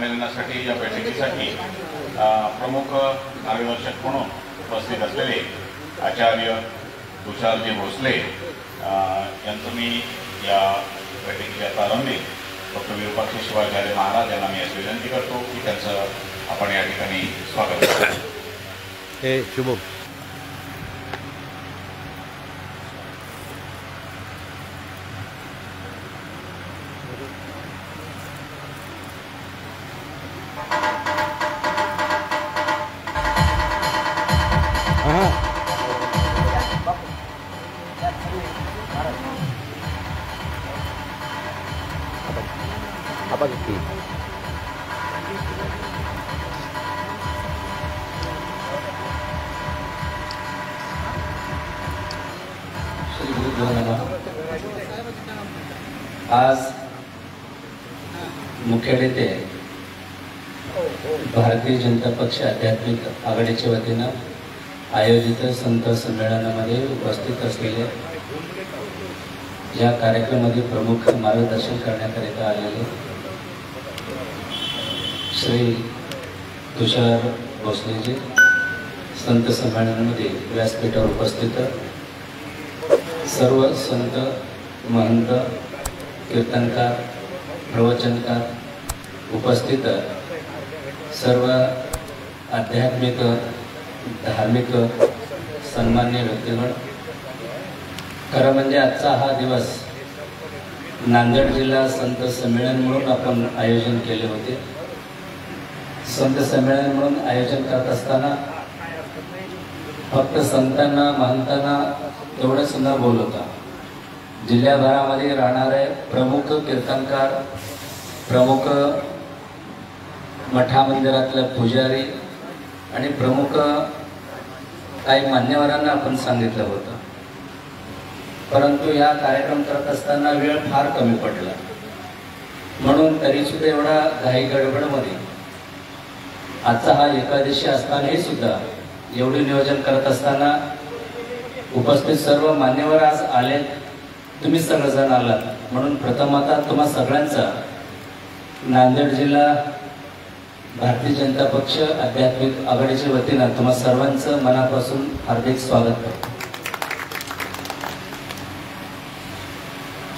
संमेलनासाठी या बैठकीसाठी प्रमुख मार्गदर्शक म्हणून उपस्थित असलेले आचार्य तुषारजी भोसले यांचं मी या बैठकीच्या प्रारंभी डॉक्टर विरूपाक्ष शिवाचार्य महाराज यांना मी अशी विनंती करतो की त्यांचं आपण या ठिकाणी स्वागत करू. हे शुभ apa gitu. आज मुख्य नेते भारतीय जनता पक्ष आध्यात्मिक आघाडीच्या वतीनं आयोजित संत संमेलनामध्ये उपस्थित असलेले या कार्यक्रमामध्ये प्रमुख मार्गदर्शन करण्याकरिता आलेले श्री तुषार भोसलेजी संत संमेलनामध्ये व्यासपीठावर उपस्थित सर्व संत महंत कीर्तनकार प्रवचनकार उपस्थित सर्व आध्यात्मिक धार्मिक सन्मान्य व्यक्तिगण. खरं म्हणजे आजचा हा दिवस नांदेड जिल्हा संत संमेलन म्हणून आपण आयोजन केले होते. संत संमेलन म्हणून आयोजन करत असताना फक्त संतांना महंतांना तेवढंच न बोलवता जिल्ह्याभरामध्ये राहणारे प्रमुख कीर्तनकार प्रमुख मठा मंदिरातले पुजारी आणि प्रमुख काही मान्यवरांना आपण सांगितलं होतं. परंतु या कार्यक्रम करत असताना वेळ फार कमी पडला म्हणून तरीसुद्धा एवढा घाई गडबडमध्ये आजचा हा एकादशी असतानाही सुद्धा एवढे नियोजन करत असताना उपस्थित सर्व मान्यवर आज आले. तुम्ही सगळेजण आलात म्हणून प्रथमतः तुम्हा सगळ्यांचा नांदेड जिल्हा भारतीय जनता पक्ष आध्यात्मिक आघाडीच्या वतीनं तुम्हा सर्वांचं मनापासून हार्दिक स्वागत करतो.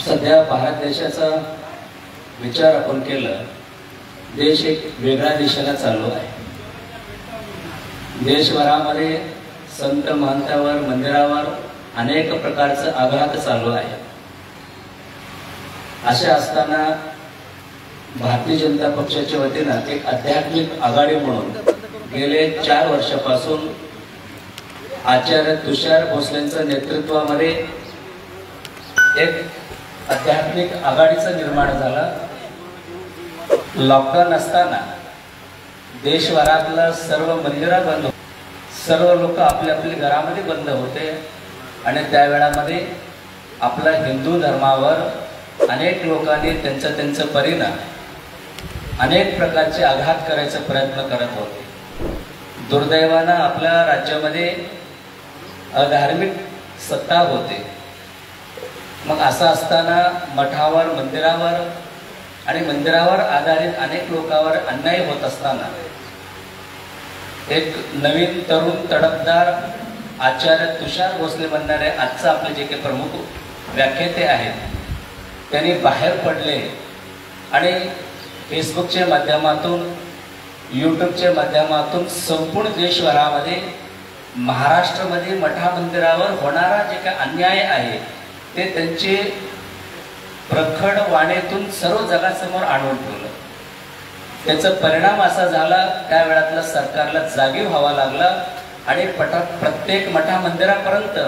सध्या भारत देशाचा विचार आपण केला, देश एक वेगळ्या दिशेला चालू आहे. देशभरामध्ये संत महंतावर मंदिरावर अनेक प्रकारचे आघात चालू आहे. असे असताना भारतीय जनता पक्षाच्या वतीनं एक आध्यात्मिक आघाडी म्हणून गेले 4 वर्षापासून आचार्य तुषार भोसलेंच्या नेतृत्वामध्ये एक आध्यात्मिक आघाडीचं निर्माण झालं. लॉकडाऊन असताना देशभरातलं सर्व मंदिरं बंद, सर्व लोक आपल्या आपल्या घरामध्ये बंद होते आणि त्यावेळामध्ये आपल्या हिंदू धर्मावर अनेक लोकांनी त्यांचा परिणाम अनेक प्रकारचे आघात करायचा प्रयत्न करत होते. दुर्दैवानं आपल्या राज्यामध्ये अधार्मिक सत्ता होते. मग असं असताना मठावर मंदिरावर आणि मंदिरावर आधारित अनेक लोकांवर अन्याय होत असताना एक नवीन तरुण तडफदार आचार्य तुषार भोसले म्हणणारे आजचा आपले जे काही प्रमुख व्याख्याते आहेत त्यांनी बाहेर पडले आणि फेसबुकच्या माध्यमातून यूट्यूबच्या माध्यमातून संपूर्ण देशभरामध्ये महाराष्ट्रामध्ये मठा मंदिरावर होणारा जे काही अन्याय आहे ते त्यांचे प्रखड वाणीतून सर्व जगासमोर आणून ठेवलं. त्याचा परिणाम असा झाला त्यावेळातला सरकारला जागी व्हावा लागला आणि प्रत्येक मठा मंदिरापर्यंत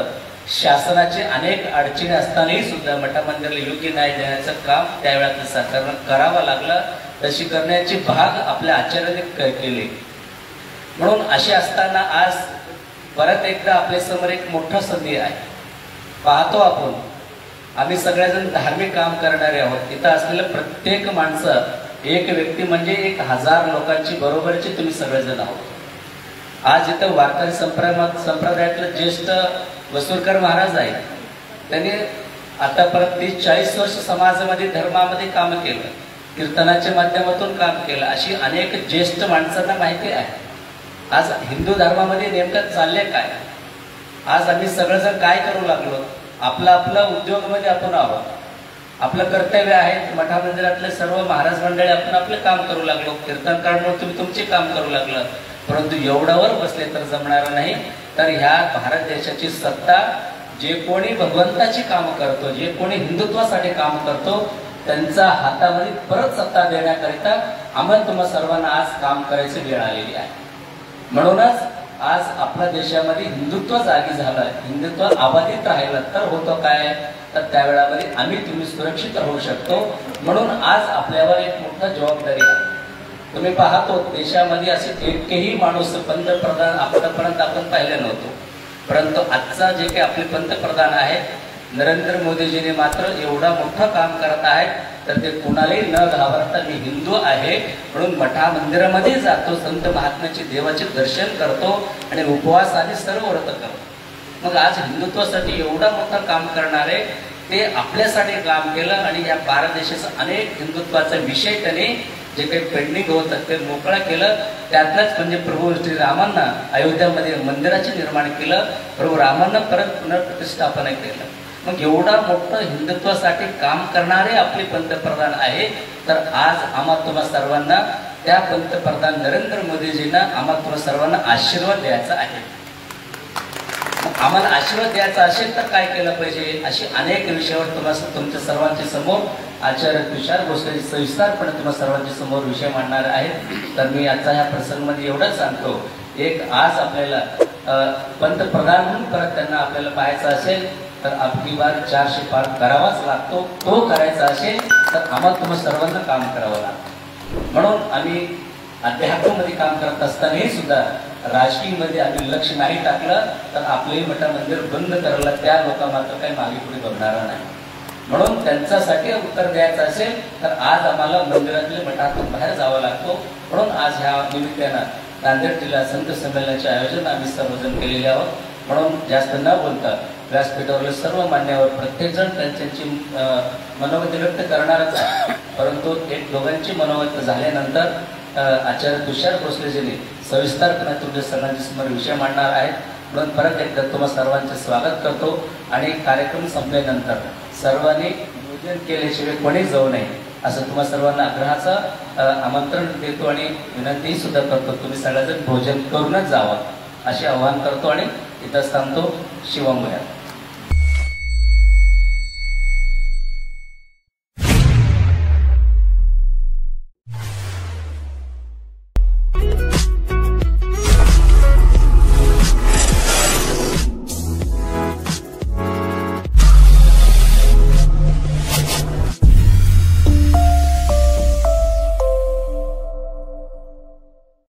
शासनाचे अनेक अडचणी असतानाही सुद्धा मठा मंदिराला योग्य न्याय देण्याचं काम त्यावेळातल्या सरकारनं करावं लागलं. तशी करण्याची भाग आपल्या आचार्याने केले. म्हणून असे असताना आज परत एकदा आपल्या समोर एक मोठा संधी आहे. पाहतो आपण आम्ही सगळेजण धार्मिक काम करणारे आहोत. इथं असलेलं प्रत्येक माणसं एक व्यक्ती म्हणजे 1000 लोकांची बरोबरची तुम्ही सगळेजण आहोत. आज इथं वारकरी संप्रदायातलं ज्येष्ठ वसुरकर महाराज आहेत. त्यांनी आता परत 30-40 वर्ष समाजामध्ये धर्मामध्ये काम केलं. कीर्तनाच्या माध्यमातून काम केलं, अशी अनेक ज्येष्ठ माणसांना माहिती आहे. आज हिंदू धर्मामध्ये नेमकं चाललंय काय? आज आम्ही सगळेजण काय करू लागलो? आपला उद्योगामध्ये आपण आहोत, आपलं कर्तव्य आहे. मठा मंदिरातले सर्व महाराज मंडळी आपण आपलं काम करू लागलो, कीर्तनकारांवर तुम्ही तुमचे काम करू लागलं. परंतु एवढ्यावर बसले तर जमणार नाही. तर ह्या भारत देशाची सत्ता, जे कोणी भगवंताची काम करतो, जे कोणी हिंदुत्वासाठी काम करतो, त्यांचा हातामध्ये परत सत्ता देण्याकरिता आम्हाला तुम्हा सर्वांना आज काम करायची वेळ आलेली आहे. म्हणूनच आज आपल्या देशामध्ये हिंदुत्व जागी झालं, हिंदुत्व अबाधित राहिलं तर होतं काय? तर त्यावेळामध्ये आम्ही तुम्ही सुरक्षित राहू शकतो. म्हणून आज आपल्यावर एक मोठा जबाबदारी आहे. तुम्ही पाहतो देशामध्ये असे एकही माणूस पंतप्रधान आतापर्यंत आपण पाहिले नव्हतो. परंतु आजचा जे काही आपले पंतप्रधान आहेत नरेंद्र मोदीजीने मात्र एवढा मोठं काम करत आहेत. तर ते कुणालाही न घाबरता मी हिंदू आहे म्हणून मठा मंदिरामध्ये जातो, संत महात्म्याचे देवाचे दर्शन करतो आणि उपवास आणि सर्व व्रत करतो. मग आज हिंदुत्वासाठी एवढा मोठं काम करणारे ते आपल्यासाठी काम केलं आणि या भारत देशाचा अनेक हिंदुत्वाचा विषय त्याने जे काही पेंडिंग होतं ते मोकळं केलं. त्यातलंच म्हणजे प्रभू श्री रामांना अयोध्यामध्ये मंदिराचे निर्माण केलं, प्रभू रामांना परत पुनर्प्रतिष्ठापना केलं. मग एवढा मोठं हिंदुत्वासाठी काम करणारे आपले पंतप्रधान आहे. तर आज आम्हा तुम्हा सर्वांना त्या पंतप्रधान नरेंद्र मोदीजींना आम्हा तुम्हा सर्वांना आशीर्वाद द्यायचा आहे. आम्हाला आशीर्वाद द्यायचा असेल तर काय केलं पाहिजे? अशी अनेक विषयावर तुम्हाला तुमच्या सर्वांच्या समोर आचार्य तुषार भोसले सविस्तरपणे तुम्हा सर्वांच्या समोर विषय मांडणार आहेत. तर मी आजच्या ह्या प्रसंगामध्ये एवढंच सांगतो, एक आज आपल्याला पंतप्रधान म्हणून परत त्यांना आपल्याला पाहायचं असेल तर आपली बार 400 पार करावाच लागतो. तो करायचा असेल तर आम्हाला तुम्हाला सर्वांना काम करावं लागतं. म्हणून आम्ही अध्यात्मामध्ये काम करत असतानाही सुद्धा राजकीयमध्ये आम्ही लक्ष नाही टाकलं तर आपले मठा मंदिर बंद करायला त्या लोक मात्र काही मागे पुढे बघणार नाही. म्हणून त्यांच्यासाठी उत्तर द्यायचं असेल तर आज आम्हाला मंदिरातले मठातून बाहेर जावं लागतो. म्हणून आज ह्या निमित्तानं नांदेड जिल्हा संत संमेलनाचे आयोजन आम्ही सर्वजण केलेले आहोत. म्हणून जास्त न बोलता व्यासपीठावरील सर्व मान्यवर प्रत्येकजण त्यांची मनोगती व्यक्त करणारच आहे. परंतु एक दोघांची मनोगत झाल्यानंतर आचार्य तुषार भोसलेजींनी सविस्तरपणे तुमच्या सर्वांच्या समोर विषय मांडणार आहेत. म्हणून परत एकदा तुम्हा सर्वांचे स्वागत करतो आणि कार्यक्रम संपल्यानंतर सर्वांनी भोजन केल्याशिवाय कोणी जाऊ नये असं तुम्हा सर्वांना आग्रहाचं आमंत्रण देतो आणि विनंती सुद्धा करतो. तुम्ही सगळेजण भोजन करूनच जावं असे आवाहन करतो आणि इथं थांबतो. शिवमया.